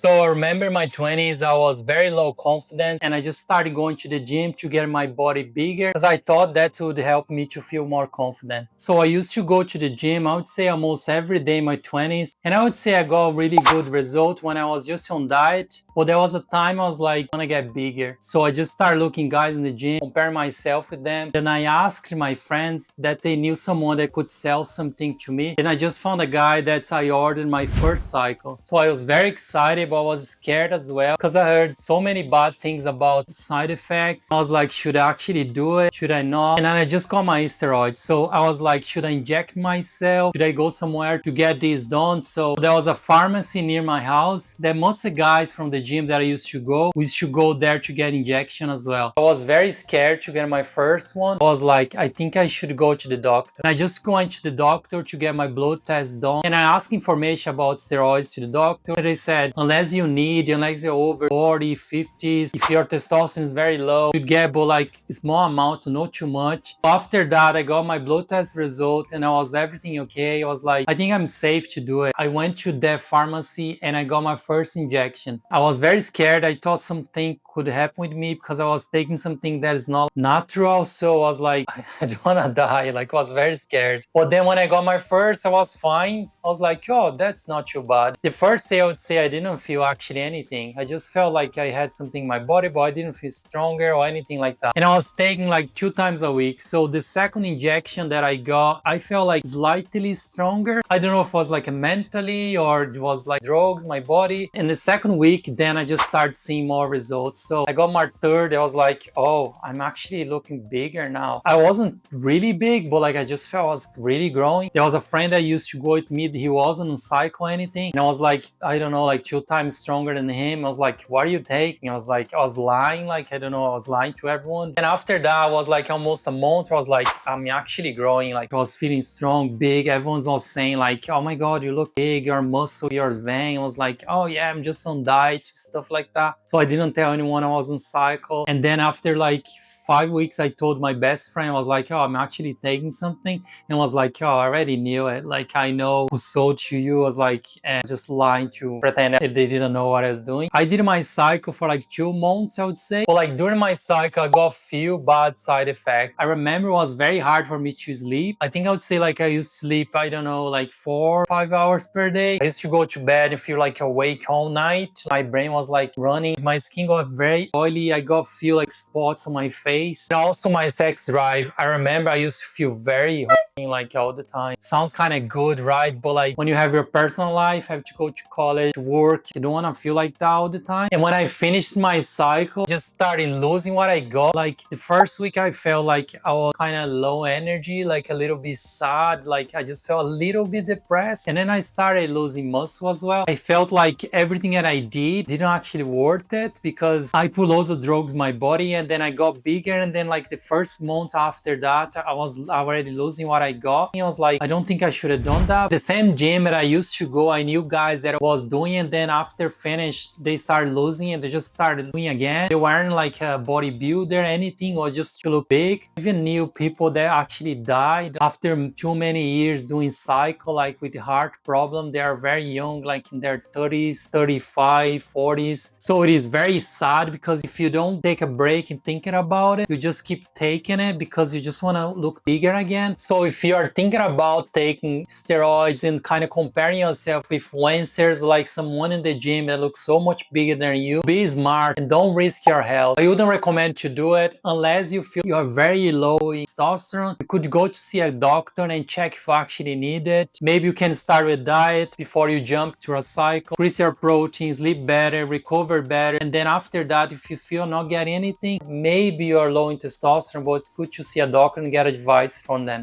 So I remember in my 20s, I was very low confidence and I just started going to the gym to get my body bigger because I thought that would help me to feel more confident. So I used to go to the gym, I would say almost every day in my 20s. And I would say I got a really good result when I was just on diet. But there was a time I was like, I want to get bigger. So I just started looking guys in the gym, compare myself with them. Then I asked my friends that they knew someone that could sell something to me. And I just found a guy that I ordered my first cycle. So I was very excited, but I was scared as well because I heard so many bad things about side effects. I was like, should I actually do it? Should I not? And then I just got my steroids. So I was like, should I inject myself? Should I go somewhere to get this done? So there was a pharmacy near my house that most of the guys from the gym that I used to go, we used to go there to get injection as well. I was very scared to get my first one. I was like, I think I should go to the doctor. And I just went to the doctor to get my blood test done. And I asked information about steroids to the doctor. They said, unless you're over 40, 50s, if your testosterone is very low, you get but like a small amount, not too much. After that, I got my blood test result and I was everything okay. I was like, I think I'm safe to do it. I went to that pharmacy and I got my first injection. I was very scared. I thought something could happen with me because I was taking something that is not natural. So I was like, I don't want to die. Like, I was very scared. But then when I got my first, I was fine. I was like, oh, that's not too bad. The first day I would say I didn't feel actually anything. I just felt like I had something in my body, but I didn't feel stronger or anything like that. And I was taking like 2 times a week. So the second injection that I got, I felt like slightly stronger. I don't know if it was like a mentally or it was like drugs, my body. In the second week, then I just started seeing more results. So I got my third. I was like, oh, I'm actually looking bigger now. I wasn't really big, but like I just felt I was really growing. There was a friend that used to go with me. He wasn't on cycle or anything. And I was like, I don't know, like 2 times stronger than him. I was like, what are you taking? I was like, I was lying. Like, I don't know, I was lying to everyone. And after that, I was like almost a month. I was like, I'm actually growing. Like I was feeling strong, big. Everyone was saying like, oh my God, you look big, your muscle, your vein. I was like, oh yeah, I'm just on diet, stuff like that. So I didn't tell anyone I was on cycle. And then after like 5 weeks, I told my best friend, I was like, oh, I'm actually taking something. And was like, oh, I already knew it. Like, I know who sold to you. I was like, just lying to pretend if they didn't know what I was doing. I did my cycle for like 2 months, I would say. But like during my cycle, I got a few bad side effects. I remember it was very hard for me to sleep. I think I would say like I used to sleep, I don't know, like 4 or 5 hours per day. I used to go to bed and feel like awake all night. My brain was like running. My skin got very oily. I got feel like spots on my face. And also my sex drive. I remember I used to feel very horny like all the time. Sounds kind of good, right? But like when you have your personal life, have to go to college, work, you don't want to feel like that all the time. And when I finished my cycle, just started losing what I got. Like the first week I felt like I was kind of low energy, like a little bit sad. Like I just felt a little bit depressed. And then I started losing muscle as well. I felt like everything that I did didn't actually worth it because I put loads of drugs in my body and then I got bigger. And then like the first month after that, I was already losing what I got. I was like, I don't think I should have done that. The same gym that I used to go, I knew guys that I was doing, and then after finished, they started losing and they just started doing again. They weren't like a bodybuilder or anything, or just to look big. I even knew people that actually died after too many years doing cycle, like with heart problem. They are very young, like in their 30s, 35, 40s. So it is very sad because if you don't take a break and thinking about it, you just keep taking it because you just want to look bigger again. So if you are thinking about taking steroids and kind of comparing yourself with influencers like someone in the gym that looks so much bigger than you, be smart and don't risk your health. I wouldn't recommend to do it unless you feel you are very low in testosterone. You could go to see a doctor and check if you actually need it. Maybe you can start with diet before you jump to a cycle. Increase your protein, sleep better, recover better. And then after that, if you feel not getting anything, maybe you're low in testosterone, but it's good to see a doctor and get advice from them.